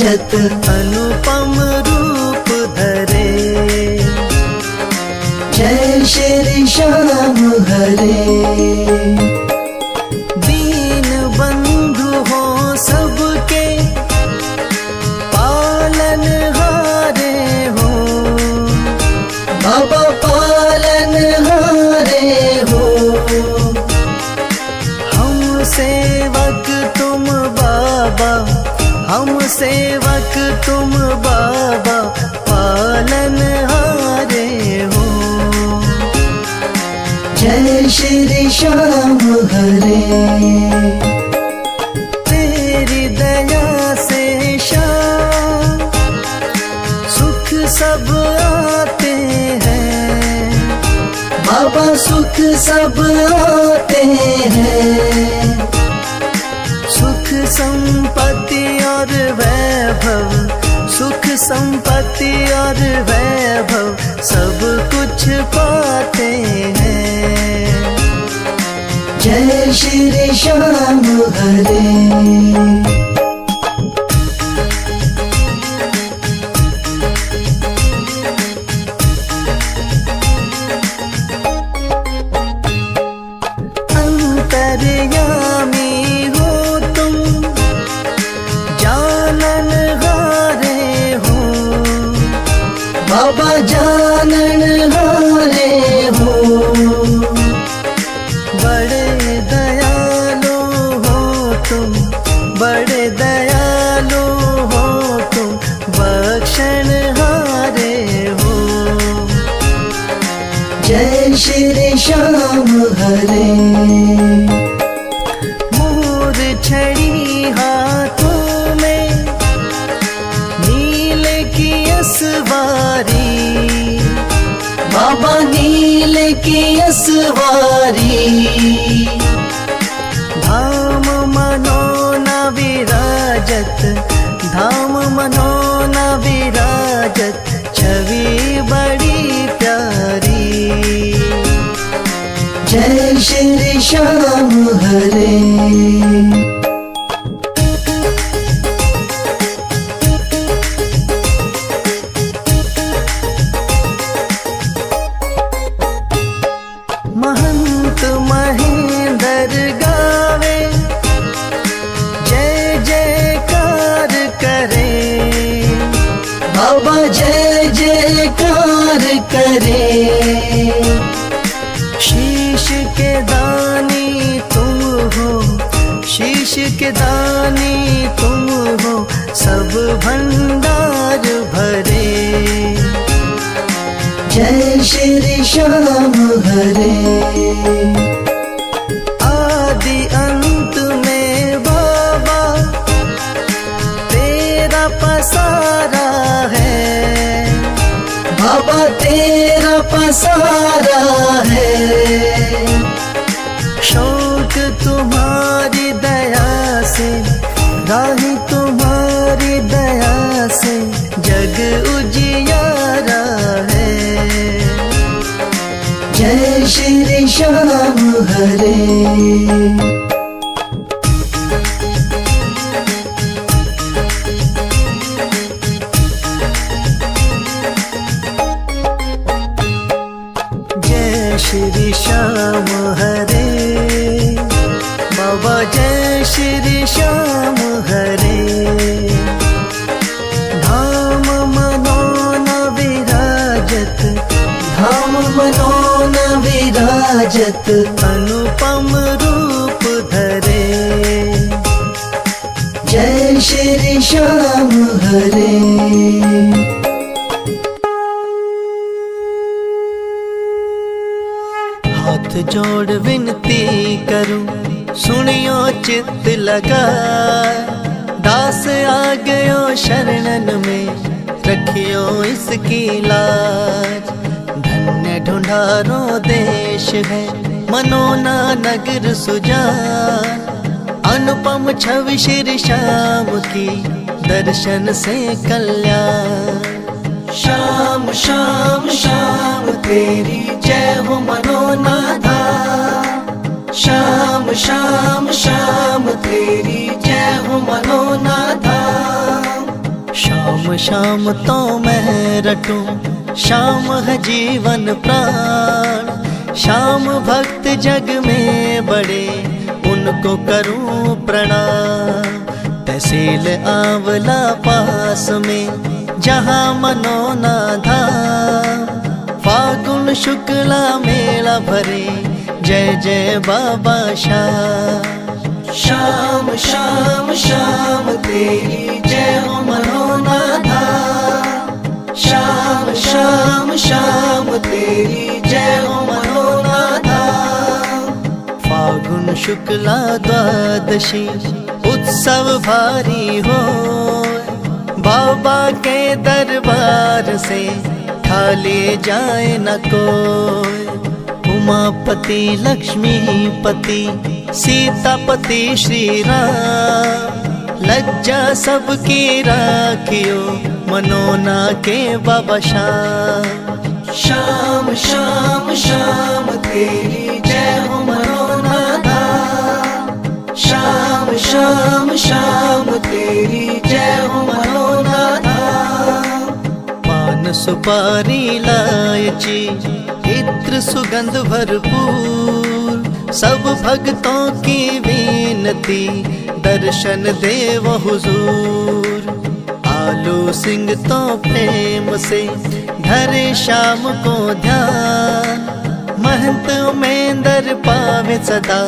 विराजत अनुपम रूप धरे। जय श्री श्याम हरे। दीन बंधु हो सबके पालन हारे हो, बाबा पालन हारे हो। हम सेवक तुम बाबा, हम सेवक तुम बाबा पालन हारे हो। जय श्री श्याम हरे। तेरी दया से श्याम सुख सब आते हैं, बाबा सुख सब आते हैं। सुख संपत्ति और वैभव, सुख संपत्ति और वैभव सब कुछ पाते हैं। जय श्री श्याम हरे। अंतर्यामी हो तुम, जानन हारे हो, बाबा जानन हारे हो। बड़े दयालु हो तुम, बड़े दयालु हो तुम, बख्शन हारे हो। जय श्री श्याम हरे। मोर छड़ी हाथों में, नीले की असवारी, बाबा नीले की असवारी। धाम मनोना विराजत, धाम मनोना विराजत, छवि बड़ी प्यारी। जय श्री श्याम हरे। महंत महेंद्र गावे, जय जयकार करे, बाबा जय जयकार करे। शीश के दानी तुम हो, शीश के दानी तुम हो, सब भंडार भरे। जय श्री श्याम हरे। आदि अंत में बाबा तेरा पसारा है, बाबा तेरा पसारा है। शौक तुम्हारी दया से, राही तुम्हारी दया से जग उजियारा है। जय श्री श्याम हरे। जय श्री श्याम हरे, बाबा जय श्री श्याम हरे। धाम मनोना विराजत, धाम मनोना विराजत, अनुपम रूप धरे। जय श्री श्याम हरे। हाथ जोड़ विनती करूं, सुनियो चित्त लगा, दास आ गयो शरणन में, रखियो इसकी लाज। धन्य ढूंढारो देश है, मनोना नगर सुजान, अनुपम छवि श्री श्याम की, दर्शन से कल्याण। श्याम श्याम श्याम तेरी जय हो मनोनाथा, श्याम श्याम श्याम तेरी जय हो मनोनाथा। शाम शाम तो मैं रटूं, शाम है जीवन प्राण। शाम भक्त जग में बड़े, उनको करूं प्रणाम। तहसील आंवला पास में, जहाँ मनोना धाम। फागुन शुक्ला मेला भरे, जय जय बाबा श्याम। श्याम श्याम श्याम तेरी जय हो मनोना धाम। श्याम श्याम श्याम तेरी जय हो मनोना धाम। फागुन शुक्ला द्वादशी उत्सव भारी हो, बाबा के दरबार से खाली जाए न कोई। उमापति लक्ष्मीपति सीतापति श्री राम, लज्जा सबकी राखियो मनोना के बाबा श्याम। श्याम श्याम श्याम तेरी जय हो मनोना धाम। श्याम श्याम श्याम तेरी जय हो मनोना धाम। पान सुपारी इलायची इत्र सुगंध भरपूर, सब भक्तों की विनती दर्शन देव हुजूर। आलू सिंह तो प्रेम से धरे शाम को ध्यान, महंत उमेंदर पावे सदा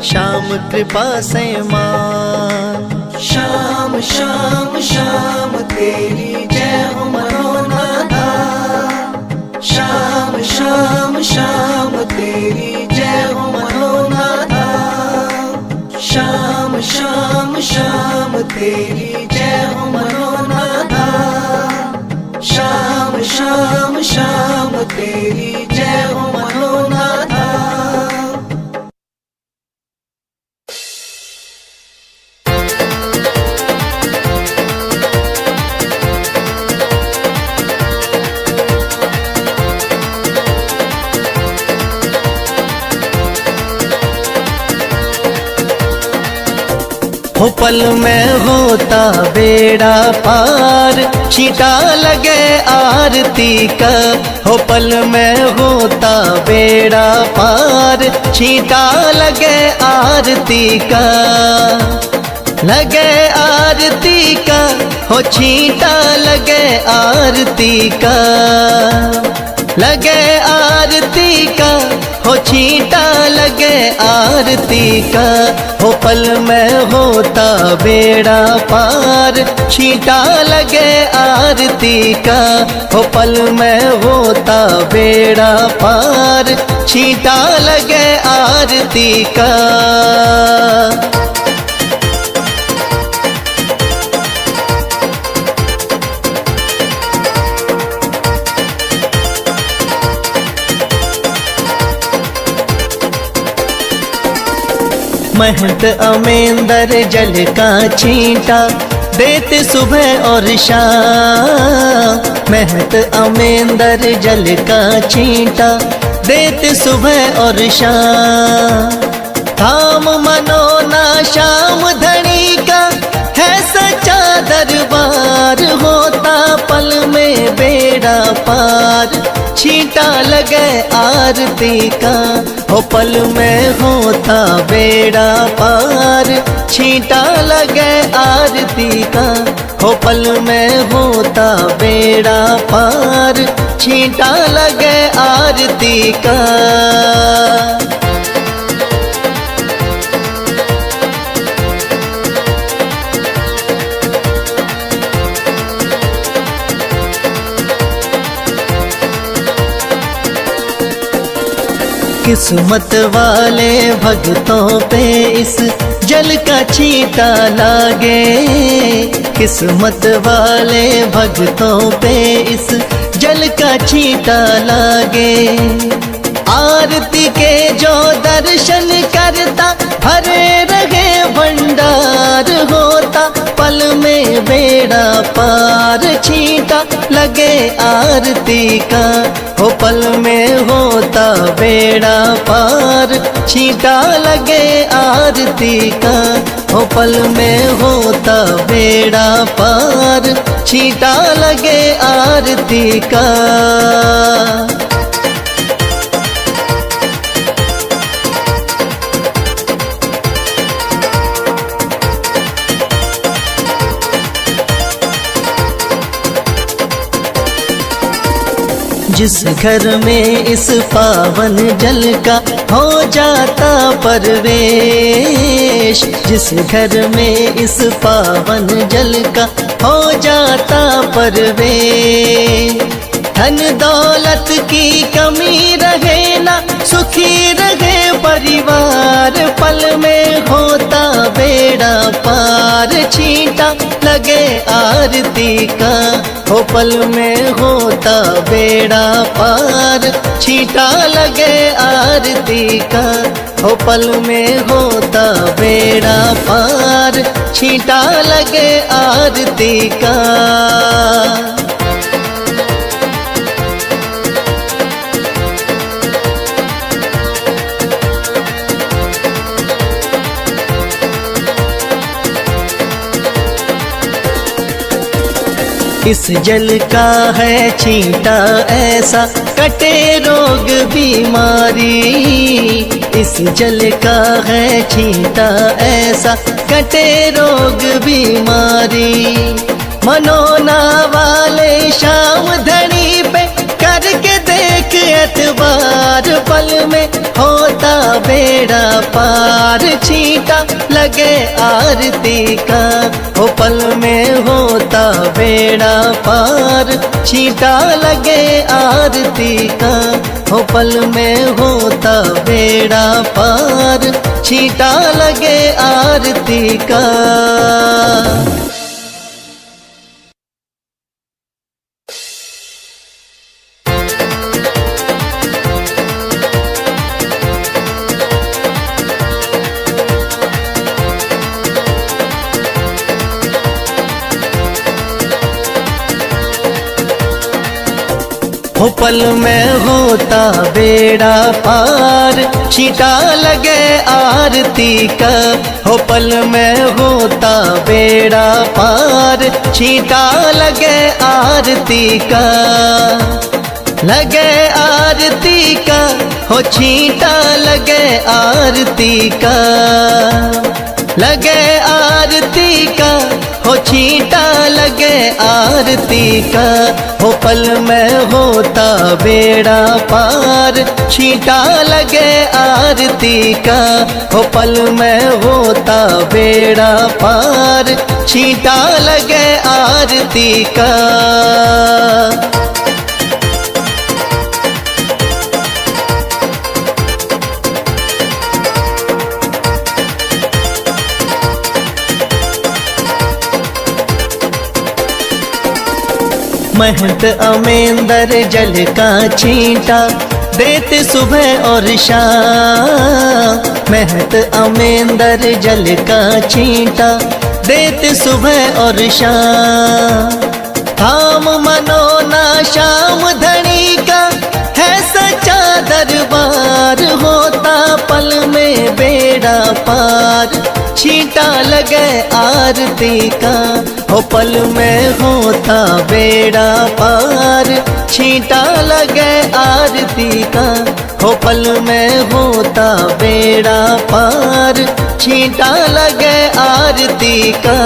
श्याम कृपा से मान। श्याम श्याम श्याम तेरी जय हो मनोना धाम। श्याम श्याम श्याम तेरी जय हो मनोना धाम। श्याम श्याम श्याम तेरी जय हो मनोना धाम। श्याम श्याम श्याम तेरी जय हो मनोना धाम। हो पल में होता बेड़ा पार, छींटा लगे आरती का। हो पल में होता बेड़ा पार, छींटा लगे आरती का। लगे आरती का, हो छींटा लगे आरती का। लगे आरती का, हो छींटा लगे आरती का। हो पल में होता बेड़ा पार, छींटा लगे आरती का। हो पल में होता बेड़ा पार, छींटा लगे आरती का। महंत अमेंदर जल का छींटा देते सुबह और शाम। महंत अमेंदर जल का छींटा देते सुबह और शाम। धाम मनोना श्याम धनी का है सच्चा दरबार, होता पल में बेड़ा पार, छींटा लगे आरती का। हो पल में होता बेड़ा पार, छींटा लगे आरती का। हो पल में होता बेड़ा पार, छींटा लगे आरती का। किस्मत वाले भक्तों पे इस जल का छींटा लागे। किस्मत वाले भक्तों पे इस जल का छींटा लागे। आरती के जो दर्शन करता भरे रहे भंडार, होता पल में बेड़ा पार, छींटा लगे आरती का, हो पल में होता बेड़ा पार। छींटा लगे आरती का, हो पल में होता बेड़ा पार। छींटा लगे आरती का। जिस घर में इस पावन जल का हो जाता परवेश, जिस घर में इस पावन जल का हो जाता परवेश। धन दौलत की कमी रहे ना, सुखी रहे परिवार। पल में होता बेड़ा पार। छींटा लगे आरती का, हो पल में होता बेड़ा पार। छींटा लगे आरती का, हो पल में होता बेड़ा पार। छींटा लगे आरती का। इस जल का है छींटा ऐसा, कटे रोग बीमारी। इस जल का है छींटा ऐसा, कटे रोग बीमारी। मनोना वाले शाम धनी पे करके देख एतबार। पल में होता बेड़ा पार। छींटा लगे आरती का, हो पल में होता बेड़ा पार। छींटा लगे आरती का, हो पल में होता बेड़ा पार। छींटा लगे आरती का। हो पल में होता बेड़ा पार। छींटा लगे आरती का, हो पल में होता बेड़ा पार। छींटा लगे आरती का। लगे आरती का, हो छींटा लगे आरती का। लगे आरती का, हो छींटा लगे आरती का। हो पल में होता बेड़ा पार। छींटा लगे आरती का, हो पल में होता बेड़ा पार। छींटा लगे आरती का। महंत अमेंदर जल का छींटा देते सुबह और शाम। महंत अमेंदर जल का छींटा देते सुबह और शाम। थाम मनोना शाम धनी का है सच्चा दरबार। होता पल में बेड़ा पार। छींटा लगे आरती का, हो पल में होता बेड़ा पार। छींटा लगे आरती का, हो पल में होता बेड़ा पार। छींटा लगे आरती का।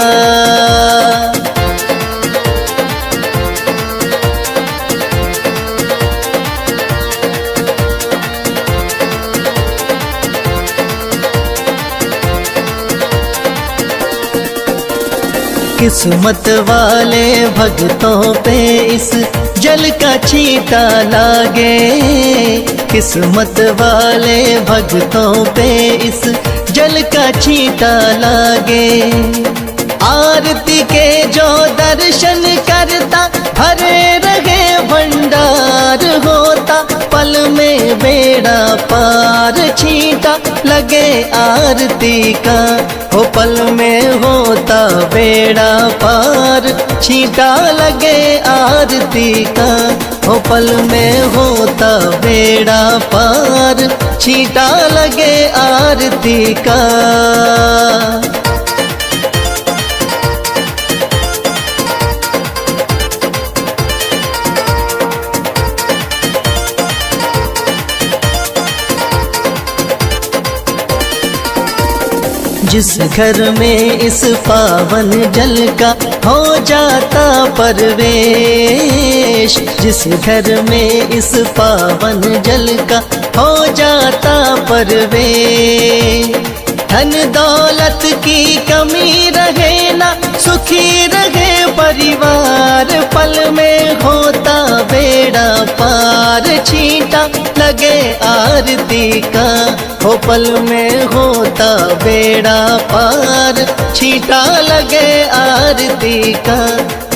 किस्मत वाले भक्तों पे इस जल का छींटा लागे। किस्मत वाले भक्तों पे इस जल का छींटा लागे। आरती के जो दर्शन करता भरे रहे भंडार। होता पल में बेड़ा पार, छींटा लगे आरती का। हो पल में होता बेड़ा पार, छींटा लगे आरती का। हो पल में होता बेड़ा पार, छींटा लगे आरती का। जिस घर में इस पावन जल का हो जाता परवेश, जिस घर में इस पावन जल का हो जाता परवेश। धन दौलत की कमी रहे ना, सुखी रहे परिवार, पल में होता बेड़ा पार, छींटा लगे आरती का। हो पल में होता बेड़ा पार, छींटा लगे आरती का।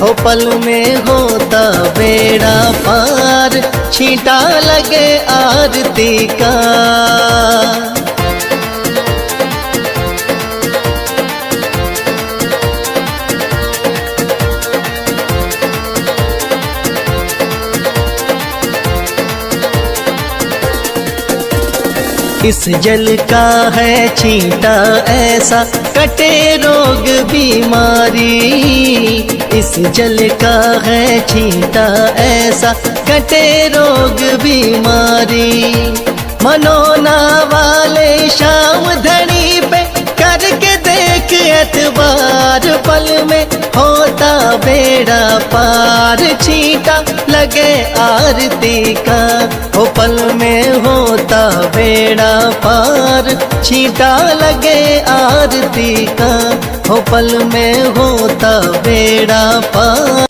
हो पल में होता बेड़ा पार, छींटा लगे आरती का। इस जल का है छींटा ऐसा, कटे रोग बीमारी। इस जल का है छींटा ऐसा, कटे रोग बीमारी। मनोना वाले शाम धनी पे करके देख एतबार, पल में होता बेड़ा पार, छींटा लगे आरती का। हो पल में होता बेड़ा पार, छींटा लगे आरती का। हो पल में होता बेड़ा पार।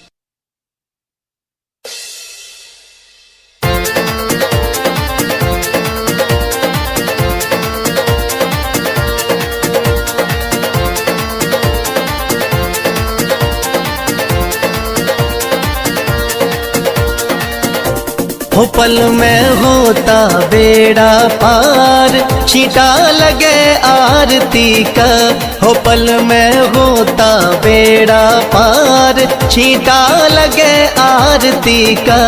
हो पल में होता बेड़ा पार, छींटा लगे आरती का। हो पल में होता बेड़ा पार, छींटा लगे आरती का।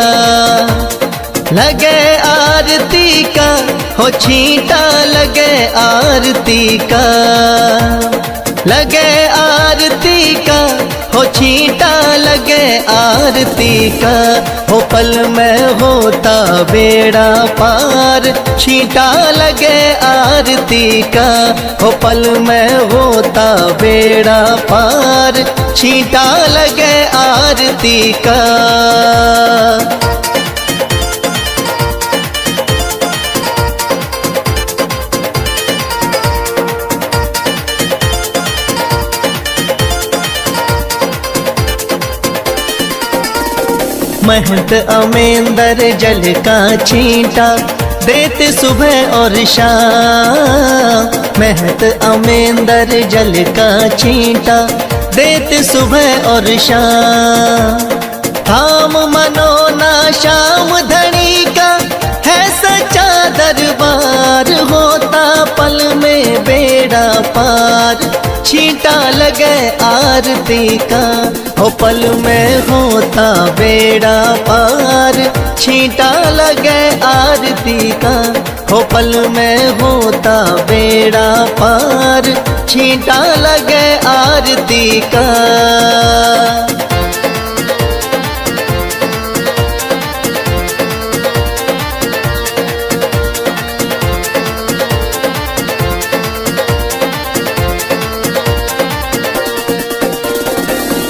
लगे आरती का, हो छींटा लगे आरती का। लगे आरती का, हो छींटा लगे आरती का। हो पल में होता बेड़ा पार, छींटा लगे आरती का। हो पल में होता बेड़ा पार, छींटा लगे आरती का। महंत अमेंदर जल का छींटा देते सुबह और शाम। महंत अमेंदर जल का छींटा देते सुबह और शाम। धाम मनोना श्याम धनी का है सच्चा दरबार, होता पल में बेड़ा पार, छींटा लगे आरती का। हो पल में होता बेड़ा पार, छींटा लगे आरती का। हो पल में होता बेड़ा पार, छींटा लगे आरती का।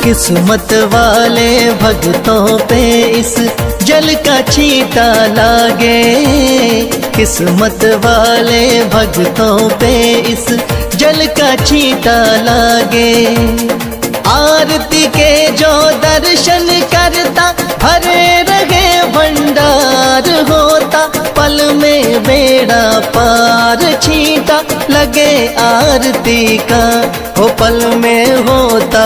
किस्मत वाले भक्तों पे इस जल का छींटा लागे। किस्मत वाले भक्तों पे इस जल का छींटा लागे। आरती के जो दर्शन करता भरे रहे भंडार, होता पल में बेड़ा पार, छींटा लगे आरती का। हो पल में होता